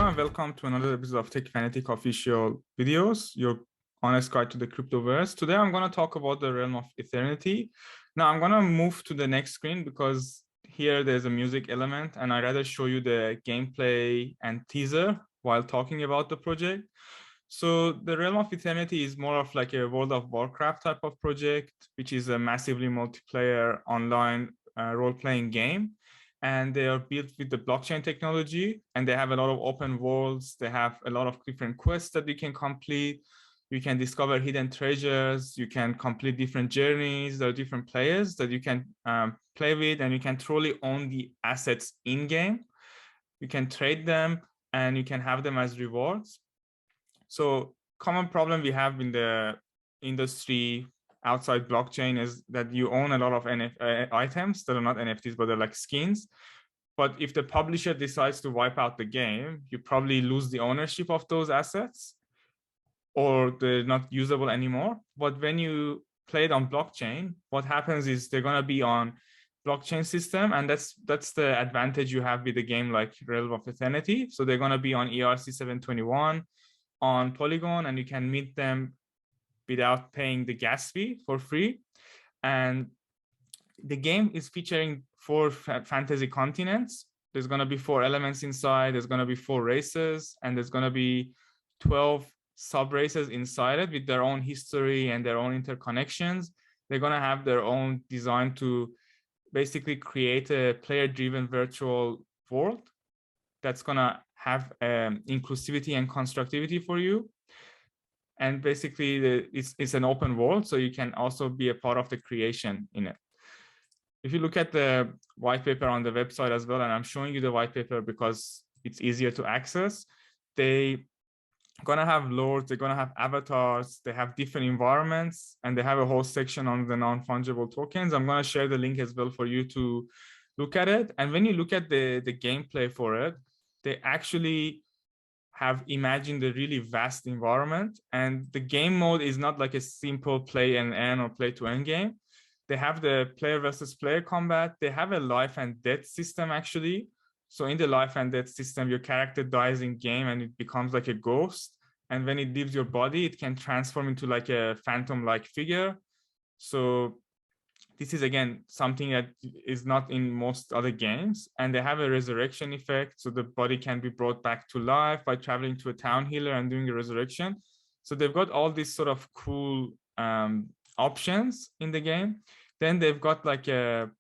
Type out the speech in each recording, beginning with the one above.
and welcome to another episode of Tech Fanatic official videos, your honest guide to the cryptoverse. Today, I'm going to talk about the realm of Ethernity. Now, I'm going to move to the next screen because here there's a music element, and I'd rather show you the gameplay and teaser while talking about the project. So the realm of Eternity is more of like a World of Warcraft type of project, which is a massively multiplayer online role-playing game. And they are built with the blockchain technology, and they have a lot of open worlds. They have a lot of different quests that you can complete. You can discover hidden treasures. You can complete different journeys. There are different players that you can play with, and you can truly own the assets in-game. You can trade them, and you can have them as rewards. So common problem we have in the industry outside blockchain is that you own a lot of items that are not NFTs, but they're like skins. But if the publisher decides to wipe out the game, you probably lose the ownership of those assets or they're not usable anymore. But when you play it on blockchain, what happens is they're going to be on blockchain system, and that's the advantage you have with a game like Realm of Eternity. So they're going to be on ERC-721 on Polygon, and you can meet them without paying the gas fee for free. And the game is featuring 4 fantasy continents. There's going to be 4 elements inside. There's going to be 4 races, and there's going to be 12 sub races inside it with their own history and their own interconnections. They're going to have their own design to basically create a player-driven virtual world that's going to have inclusivity and constructivity for you. And basically it's an open world, so you can also be a part of the creation in it. If you look at the white paper on the website as well, and I'm showing you the white paper because it's easier to access, they gonna have lords, they're gonna have avatars, they have different environments, and they have a whole section on the non-fungible tokens. I'm gonna share the link as well for you to look at it. And when you look at the gameplay for it, they actually have imagined a really vast environment, and the game mode is not like a simple play and earn or play to earn game. They have the player versus player combat. They have a life and death system actually. So in the life and death system, your character dies in game and it becomes like a ghost. And when it leaves your body, it can transform into like a phantom-like figure. So this is, again, something that is not in most other games. And they have a resurrection effect. So the body can be brought back to life by traveling to a town healer and doing a resurrection. So they've got all these sort of cool options in the game. Then they've got like a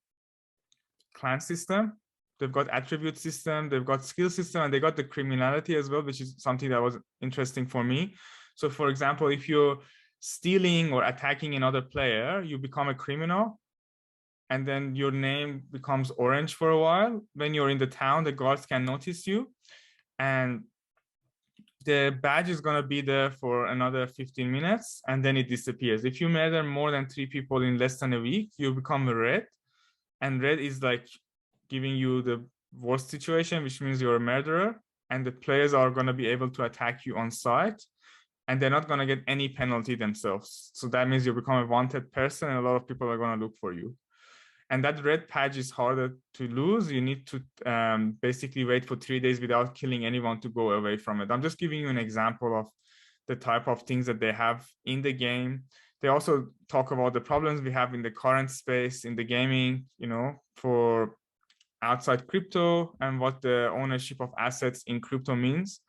clan system. They've got attribute system. They've got skill system, and they got the criminality as well, which is something that was interesting for me. So for example, if you're stealing or attacking another player, you become a criminal. And then your name becomes orange for a while. When you're in the town, the guards can notice you. And the badge is going to be there for another 15 minutes, and then it disappears. If you murder more than 3 people in less than a week, you become a red. And red is like giving you the worst situation, which means you're a murderer. And the players are going to be able to attack you on site, and they're not going to get any penalty themselves. So that means you become a wanted person, and a lot of people are going to look for you. And that red patch is harder to lose. You need to basically wait for 3 days without killing anyone to go away from it. I'm just giving you an example of the type of things that they have in the game. They also talk about the problems we have in the current space in the gaming, for outside crypto, and what the ownership of assets in crypto means.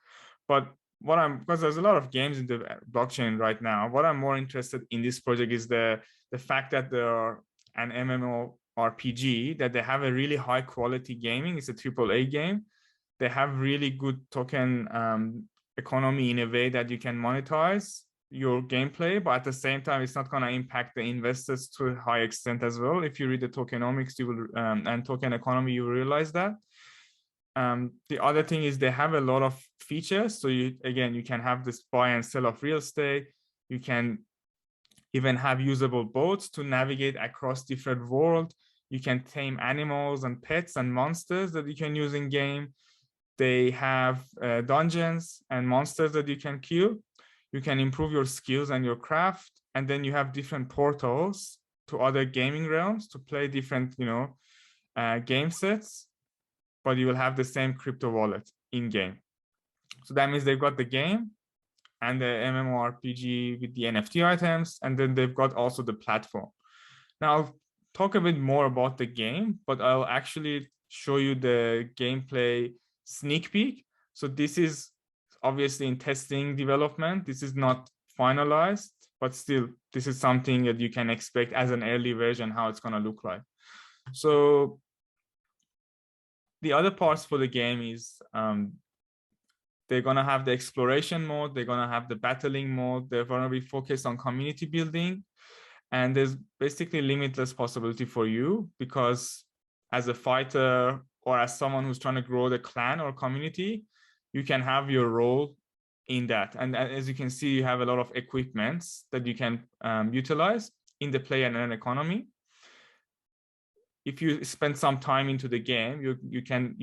But because there's a lot of games in the blockchain right now, what I'm more interested in this project is the fact that there are an MMORPG, that they have a really high quality gaming. It's a AAA game. They have really good token economy in a way that you can monetize your gameplay, but at the same time, it's not going to impact the investors to a high extent as well. If you read the tokenomics, you will and token economy, you will realize that. The other thing is they have a lot of features. So you can have this buy and sell of real estate. You can even have usable boats to navigate across different worlds. You can tame animals and pets and monsters that you can use in game. They have dungeons and monsters that you can kill. You can improve your skills and your craft. And then you have different portals to other gaming realms to play different, game sets, but you will have the same crypto wallet in game. So that means they've got the game and the MMORPG with the NFT items, and then they've got also the platform. Now I'll talk a bit more about the game, but I'll actually show you the gameplay sneak peek. So this is obviously in testing development. This is not finalized, but still, this is something that you can expect as an early version, how it's gonna look like. So the other parts for the game is they're gonna have the exploration mode, they're gonna have the battling mode, they're gonna be focused on community building, and there's basically limitless possibility for you, because as a fighter or as someone who's trying to grow the clan or community, you can have your role in that. And as you can see, you have a lot of equipments that you can utilize in the play and earn economy. If you spend some time into the game, you can,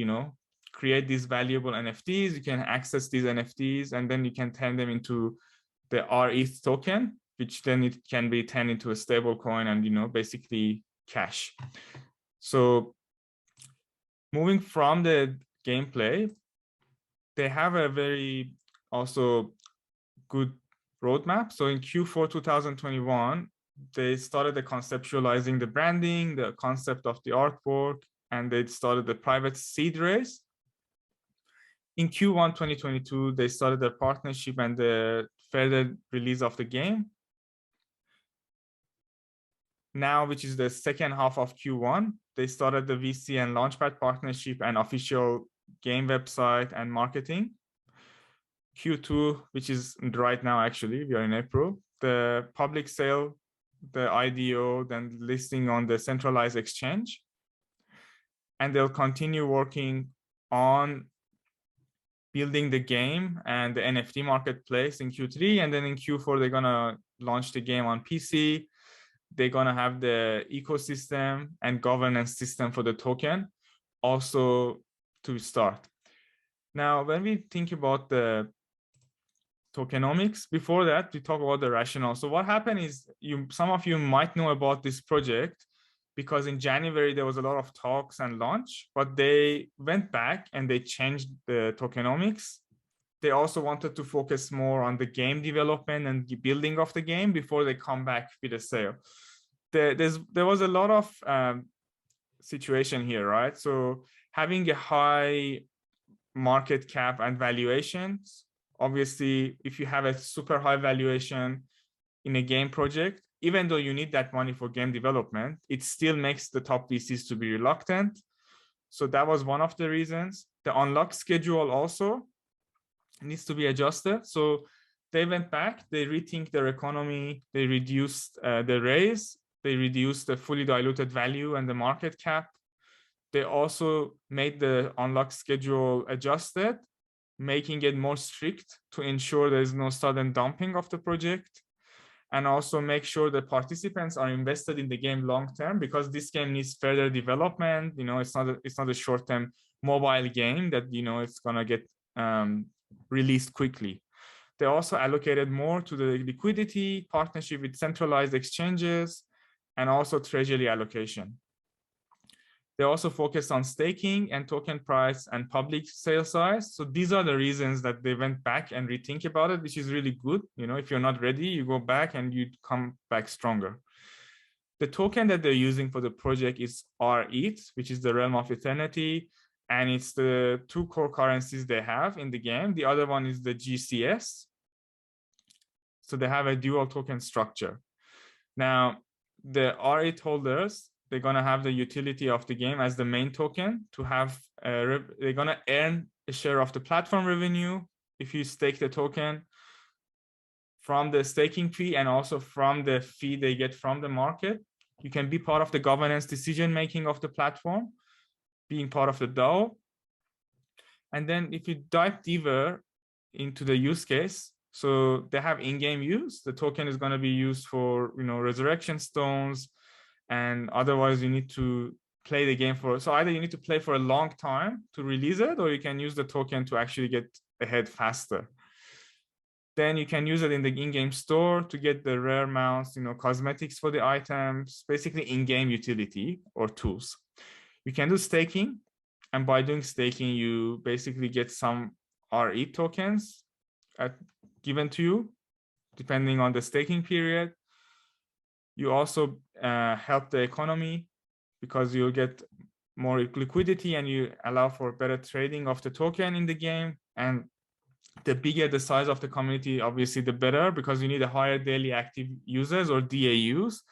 create these valuable NFTs, you can access these NFTs, and then you can turn them into the RETH token, which then it can be turned into a stable coin and, basically cash. So moving from the gameplay, they have a very also good roadmap. So in Q4 2021, they started the conceptualizing the branding, the concept of the artwork, and they started the private seed raise. In Q1 2022, they started their partnership and the further release of the game. Now, which is the second half of Q1, they started the VC and Launchpad partnership and official game website and marketing. Q2, which is right now, actually, we are in April, the public sale, the IDO, then listing on the centralized exchange. And they'll continue working on building the game and the NFT marketplace in Q3. And then in Q4, they're gonna launch the game on PC. They're gonna have the ecosystem and governance system for the token also to start. Now, when we think about the tokenomics, before that, we talk about the rationale. So what happened is, some of you might know about this project because in January, there was a lot of talks and launch, but they went back and they changed the tokenomics. They also wanted to focus more on the game development and the building of the game before they come back with a sale. There was a lot of situation here, right? So having a high market cap and valuations, obviously, if you have a super high valuation in a game project, even though you need that money for game development, it still makes the top VCs to be reluctant. So that was one of the reasons. The unlock schedule also needs to be adjusted. So they went back, they rethink their economy, they reduced the raise, they reduced the fully diluted value and the market cap. They also made the unlock schedule adjusted, making it more strict to ensure there's no sudden dumping of the project, and also make sure the participants are invested in the game long term, because this game needs further development. It's not a short-term mobile game that it's gonna get released quickly. They also allocated more to the liquidity, partnership with centralized exchanges, and also treasury allocation. They also focused on staking and token price and public sale size. So these are the reasons that they went back and rethink about it, which is really good. If you're not ready, you go back and you come back stronger. The token that they're using for the project is RETH, which is the Realm of Eternity. And it's the two core currencies they have in the game. The other one is the GCS. So they have a dual token structure. Now, the RETH holders, they're going to have the utility of the game as the main token to have, they're going to earn a share of the platform revenue if you stake the token from the staking fee and also from the fee they get from the market. You can be part of the governance decision-making of the platform, being part of the DAO. And then if you dive deeper into the use case, so they have in-game use. The token is going to be used for, resurrection stones, and otherwise you need to play the game for. So either you need to play for a long time to release it, or you can use the token to actually get ahead faster. Then you can use it in the in-game store to get the rare mounts, cosmetics for the items, basically in-game utility or tools. You can do staking, and by doing staking, you basically get some RE tokens given to you, depending on the staking period. You also help the economy because you'll get more liquidity and you allow for better trading of the token in the game. And the bigger the size of the community, obviously the better, because you need a higher daily active users or DAUs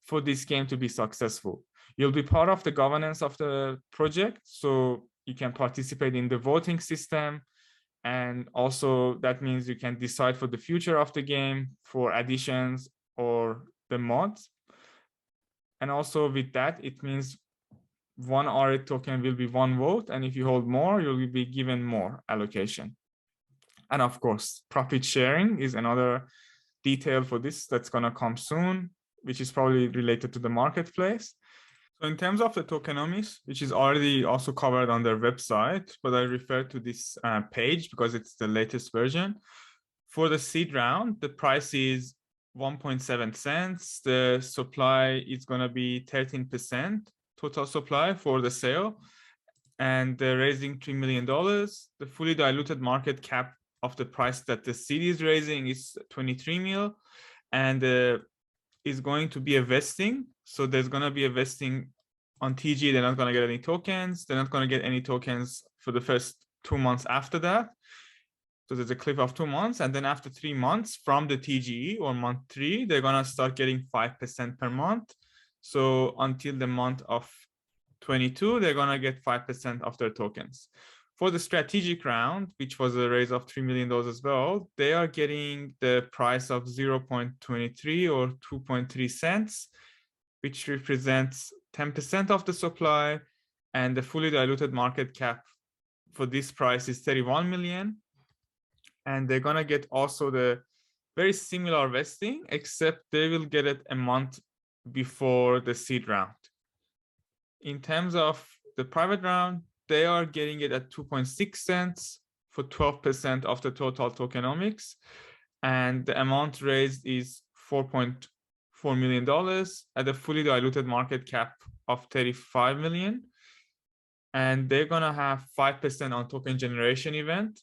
for this game to be successful. You'll be part of the governance of the project, so you can participate in the voting system. And also that means you can decide for the future of the game, for additions or the mods. And also with that, it means one RE token will be one vote. And if you hold more, you'll be given more allocation. And of course, profit sharing is another detail for this that's going to come soon, which is probably related to the marketplace. So in terms of the tokenomics, which is already also covered on their website, but I refer to this page because it's the latest version. For the seed round, the price is 1.7 cents. The supply is going to be 13% total supply for the sale. And they're raising $3 million. The fully diluted market cap of the price that the seed is raising is 23 mil. And is going to be a vesting. So there's going to be a vesting on TG. They're not going to get any tokens. They're not going to get any tokens for the first 2 months after that. So there's a cliff of 2 months. And then after 3 months from the TGE or month 3, they're going to start getting 5% per month. So until the month of 22, they're going to get 5% of their tokens. For the strategic round, which was a raise of $3 million as well, they are getting the price of 0.23 or 2.3 cents, which represents 10% of the supply. And the fully diluted market cap for this price is 31 million. And they're going to get also the very similar vesting, except they will get it a month before the seed round. In terms of the private round, they are getting it at 2.6 cents for 12% of the total tokenomics. And the amount raised is $4.4 million at a fully diluted market cap of 35 million. And they're going to have 5% on token generation event,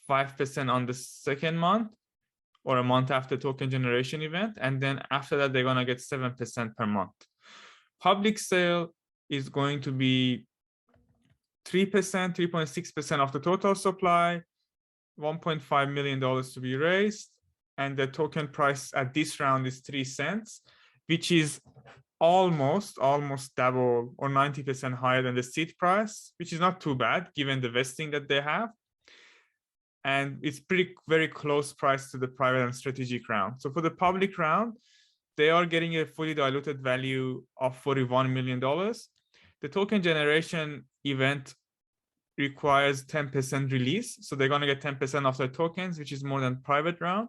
5% on the second month or a month after token generation event. And then after that, they're going to get 7% per month. Public sale is going to be 3%, 3.6% of the total supply, $1.5 million to be raised. And the token price at this round is 3 cents, which is almost double or 90% higher than the seed price, which is not too bad given the vesting that they have. And it's very close price to the private and strategic round. So for the public round, they are getting a fully diluted value of $41 million. The token generation event requires 10% release. So they're going to get 10% of their tokens, which is more than private round.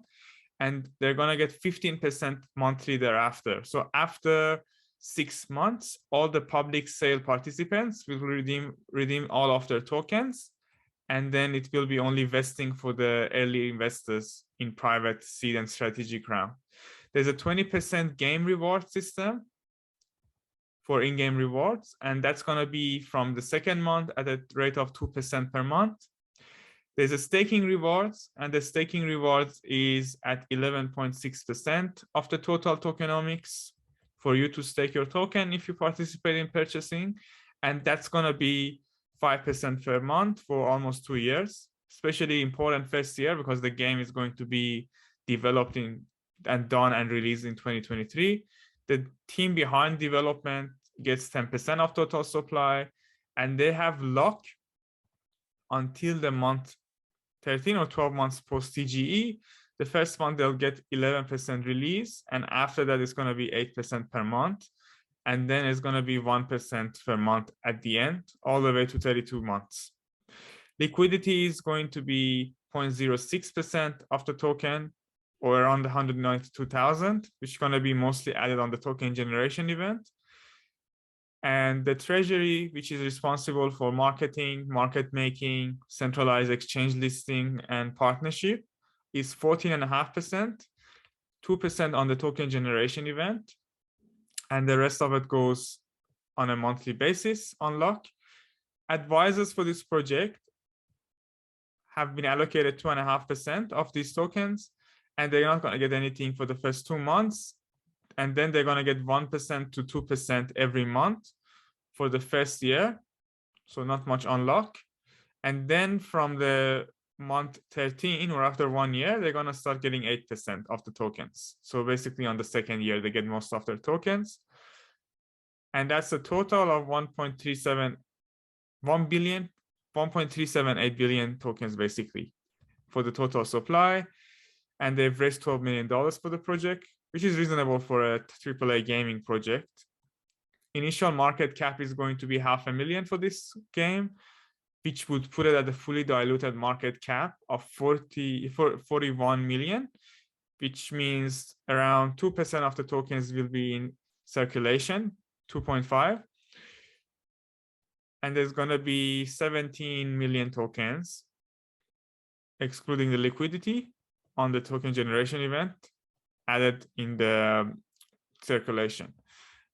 And they're going to get 15% monthly thereafter. So after 6 months, all the public sale participants will redeem all of their tokens. And then it will be only vesting for the early investors in private, seed, and strategic round. There's a 20% game reward system for in-game rewards, and that's going to be from the second month at a rate of 2% per month. There's a staking rewards, and the staking rewards is at 11.6% of the total tokenomics for you to stake your token if you participate in purchasing. And that's going to be 5% per month for almost 2 years, especially important first year because the game is going to be developed and done and released in 2023. The team behind development gets 10% of total supply, and they have lock until the month 13 or 12 months post TGE. The first month they'll get 11% release, and after that it's going to be 8% per month. And then it's going to be 1% per month at the end, all the way to 32 months. Liquidity is going to be 0.06% of the token, or around 192,000, which is going to be mostly added on the token generation event. And the treasury, which is responsible for marketing, market making, centralized exchange listing, and partnership, is 14.5%, 2% on the token generation event. And the rest of it goes on a monthly basis on lock. Advisors for this project have been allocated 2.5% of these tokens, and they're not going to get anything for the first 2 months. And then they're going to get 1% to 2% every month for the first year. So not much unlock. And then from the month 13 or after 1 year, they're going to start getting 8% of the tokens. So basically on the second year, they get most of their tokens. And that's a total of 1.378 billion tokens basically for the total supply. And they've raised $12 million for the project, which is reasonable for a AAA gaming project. Initial market cap is going to be $500,000 for this game, which would put it at a fully diluted market cap of 41 million, which means around 2% of the tokens will be in circulation, 2.5. And there's going to be 17 million tokens, excluding the liquidity, on the token generation event added in the circulation.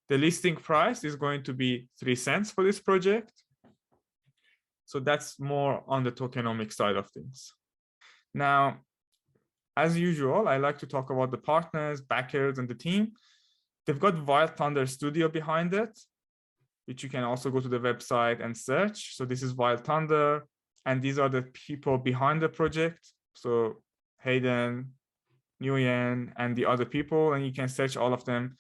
The listing price is going to be 3 cents for this project. So that's more on the tokenomics side of things. Now, as usual, I like to talk about the partners, backers, and the team. They've got Wild Thunder Studio behind it, which you can also go to the website and search. So this is Wild Thunder, and these are the people behind the project. So Hayden, Nguyen, and the other people, and you can search all of them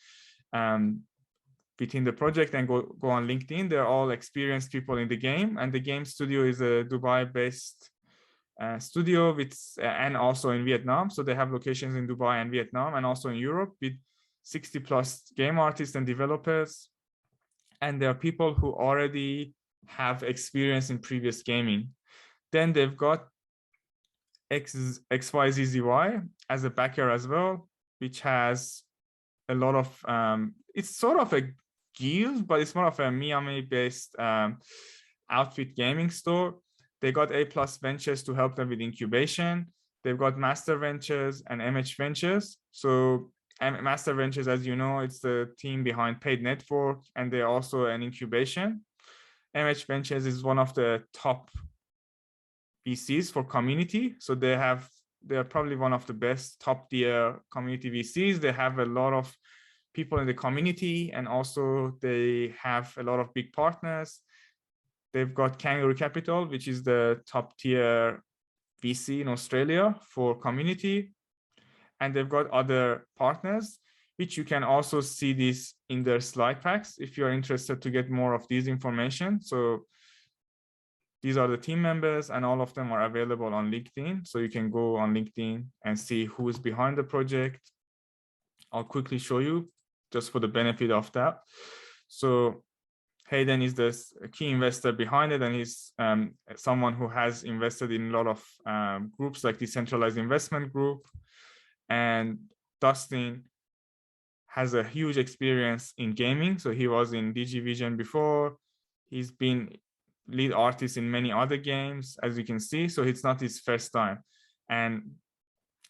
within the project and go on LinkedIn. They're all experienced people in the game, and the game studio is a Dubai-based studio and also in Vietnam. So they have locations in Dubai and Vietnam and also in Europe with 60 plus game artists and developers. And there are people who already have experience in previous gaming. Then they've got XYZZY as a backer as well, which has a lot of, it's sort of a guild, but it's more of a Miami-based outfit gaming store. They got A+ Ventures to help them with incubation. They've got Master Ventures and MH Ventures. So Master Ventures, as you know, it's the team behind Paid Network, and they're also an incubation. MH Ventures is one of the top VCs for community. So they're probably one of the best top tier community VCs. They have a lot of people in the community, and also they have a lot of big partners. They've got Kangaroo Capital, which is the top tier VC in Australia for community. And they've got other partners, which you can also see this in their slide packs if you're interested to get more of this information. So these are the team members, and all of them are available on LinkedIn. So you can go on LinkedIn and see who is behind the project. I'll quickly show you just for the benefit of that. So Hayden is the key investor behind it, and he's someone who has invested in a lot of groups like Decentralized Investment Group. And Dustin has a huge experience in gaming. So he was in DigiVision before. He's been lead artist in many other games, as you can see. So it's not his first time. And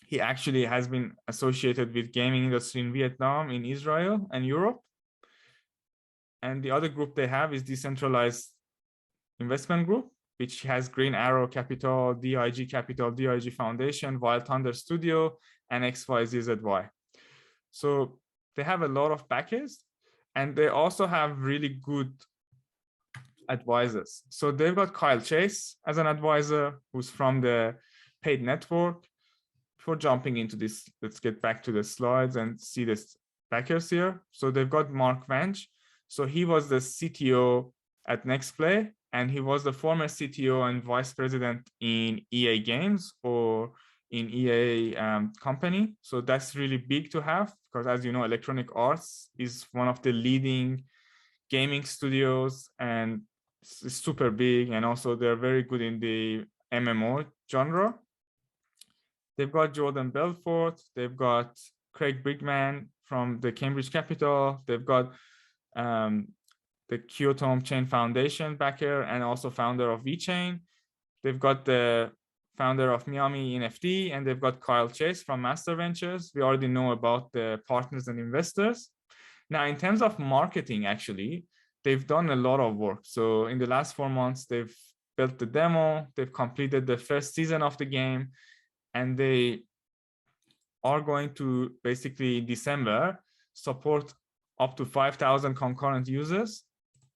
he actually has been associated with gaming industry in Vietnam, in Israel, and Europe. And the other group they have is Decentralized Investment Group, which has Green Arrow Capital, DIG Capital, DIG Foundation, Wild Thunder Studio, and XYZZY. So they have a lot of backers, and they also have really good advisors. So they've got Kyle Chase as an advisor, who's from the Paid Network. Before jumping into this, let's get back to the slides and see this backers here. So they've got Mark Vange. So he was the CTO at NextPlay, and he was the former CTO and vice president in EA Games, or in EA company. So that's really big to have, because as you know, Electronic Arts is one of the leading gaming studios, and it's super big. And also they're very good in the MMO genre. They've got Jordan Belfort. They've got Craig Brigman from the Cambridge Capital. They've got the Kyoto Chain Foundation backer, and also founder of VeChain. They've got the founder of Miami NFT, and they've got Kyle Chase from Master Ventures. We already know about the partners and investors. Now, in terms of marketing, actually, they've done a lot of work. So in the last 4 months, they've built the demo, they've completed the first season of the game, and they are going to basically in December support up to 5,000 concurrent users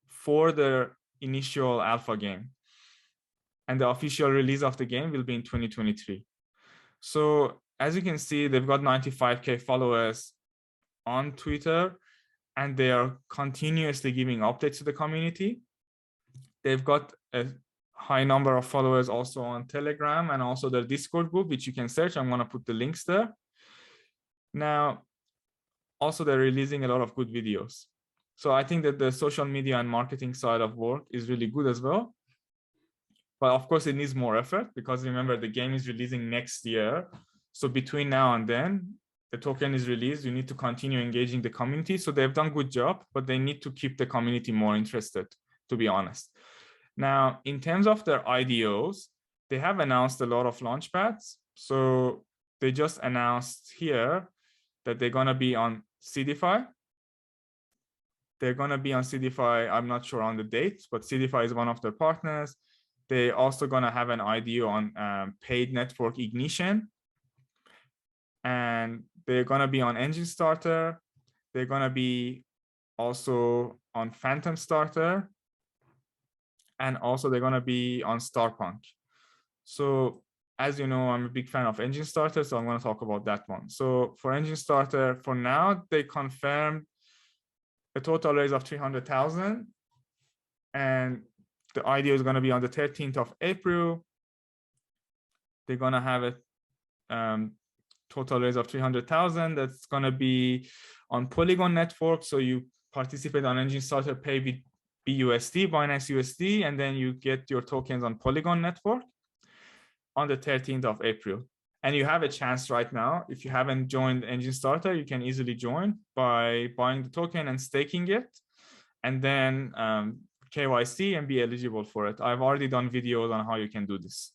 for their initial alpha game. And the official release of the game will be in 2023. So as you can see, they've got 95K followers on Twitter, and they are continuously giving updates to the community. They've got a high number of followers also on Telegram and also their Discord group, which you can search. I'm going to put the links there. Now, also they're releasing a lot of good videos. So I think that the social media and marketing side of work is really good as well. But of course, it needs more effort because remember, the game is releasing next year. So between now and then, the token is released, you need to continue engaging the community. So they've done a good job, but they need to keep the community more interested, to be honest. Now, in terms of their IDOs, they have announced a lot of launchpads. So they just announced here that they're going to be on CDFI. They're going to be on CDFI. I'm not sure on the dates, but CDFI is one of their partners. They're also going to have an IDO on paid network ignition. And they're going to be on Engine Starter. They're going to be also on Phantom Starter. And also they're going to be on Starpunk. So as you know, I'm a big fan of Engine Starter, so I'm going to talk about that one. So for Engine Starter, for now, they confirmed a total raise of 300,000. And the IDO is going to be on the 13th of April. They're going to have a total raise of 300,000. That's going to be on Polygon network. So you participate on Engine Starter, pay with BUSD, Binance USD, and then you get your tokens on Polygon network on the 13th of April. And you have a chance right now. If you haven't joined Engine Starter, you can easily join by buying the token and staking it, and then KYC and be eligible for it. I've already done videos on how you can do this.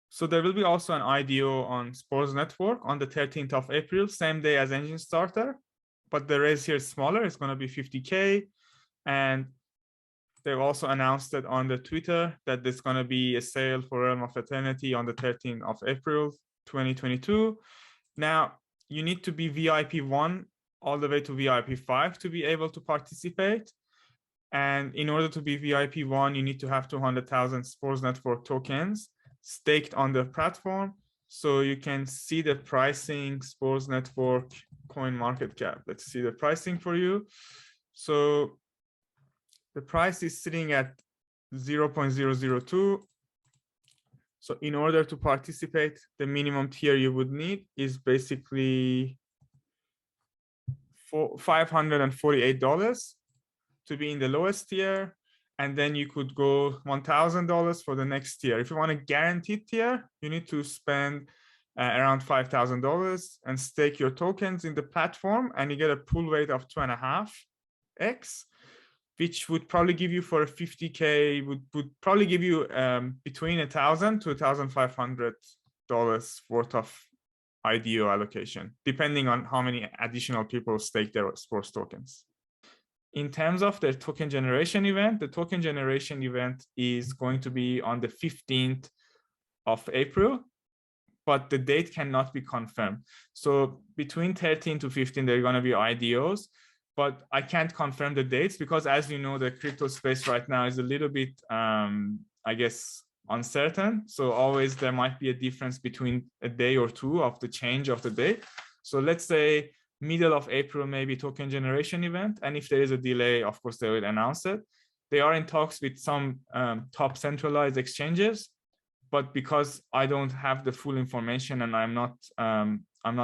So there will be also an IDO on Spores Network on the 13th of April, same day as Engine Starter, but the raise here is smaller. It's going to be 50K. And they've also announced it on the Twitter that there's going to be a sale for Realm of Eternity on the 13th of April, 2022. Now, you need to be VIP 1 all the way to VIP 5 to be able to participate. And in order to be VIP 1, you need to have 200,000 Spores Network tokens staked on the platform. So you can see the pricing, Spores Network, coin market cap. Let's see the pricing for you. So the price is sitting at 0.002. So in order to participate, the minimum tier you would need is basically $548 to be in the lowest tier. And then you could go $1,000 for the next tier. If you want a guaranteed tier, you need to spend around $5,000 and stake your tokens in the platform, and you get a pool weight of 2.5x, which would probably give you for a 50K, would probably give you between $1,000 to $1,500 worth of IDO allocation, depending on how many additional people stake their Spores tokens. In terms of the token generation event, the token generation event is going to be on the 15th of April, but the date cannot be confirmed. So between 13 to 15, there are going to be IDOs, but I can't confirm the dates because, as you know, the crypto space right now is a little bit, I guess, uncertain. So always there might be a difference between a day or two of the change of the date. So let's say middle of April, maybe token generation event. And if there is a delay, of course, they will announce it. They are in talks with some top centralized exchanges, but because I don't have the full information and I'm not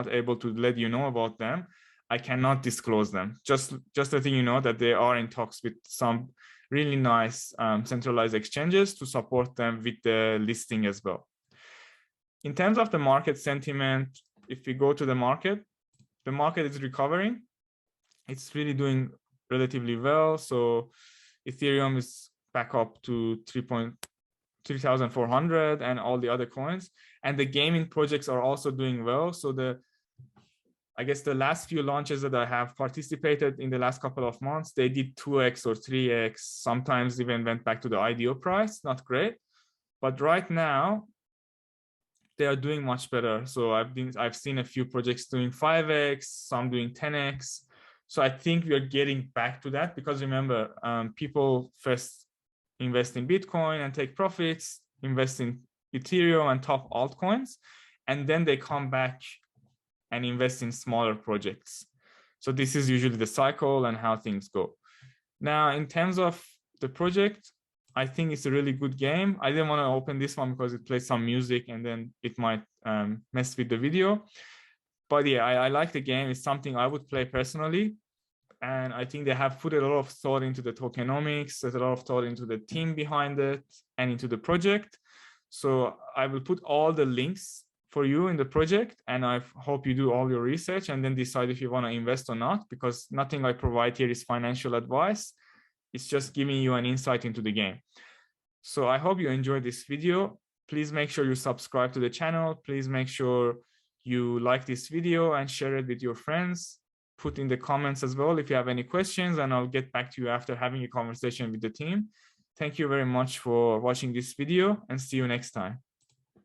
able to let you know about them, I cannot disclose them. Just letting you know that they are in talks with some really nice centralized exchanges to support them with the listing as well. In terms of the market sentiment, if we go to the market is recovering. It's really doing relatively well. So Ethereum is back up to 3,400 and all the other coins. And the gaming projects are also doing well. So I guess the last few launches that I have participated in the last couple of months, they did 2x or 3x, sometimes even went back to the IDO price, not great. But right now, they are doing much better. So I've seen a few projects doing 5x, some doing 10x. So I think we are getting back to that, because remember, people first invest in Bitcoin and take profits, invest in Ethereum and top altcoins, and then they come back and invest in smaller projects. So this is usually the cycle and how things go. Now, in terms of the project, I think it's a really good game. I didn't want to open this one because it plays some music and then it might mess with the video. But yeah, I like the game. It's something I would play personally. And I think they have put a lot of thought into the tokenomics, there's a lot of thought into the team behind it and into the project. So I will put all the links for you in the project, and I hope you do all your research and then decide if you want to invest or not, because nothing I provide here is financial advice. It's just giving you an insight into the game. So I hope you enjoyed this video. Please make sure you subscribe to the channel. Please make sure you like this video and share it with your friends. Put in the comments as well if you have any questions, and I'll get back to you after having a conversation with the team. Thank you very much for watching this video, and see you next time.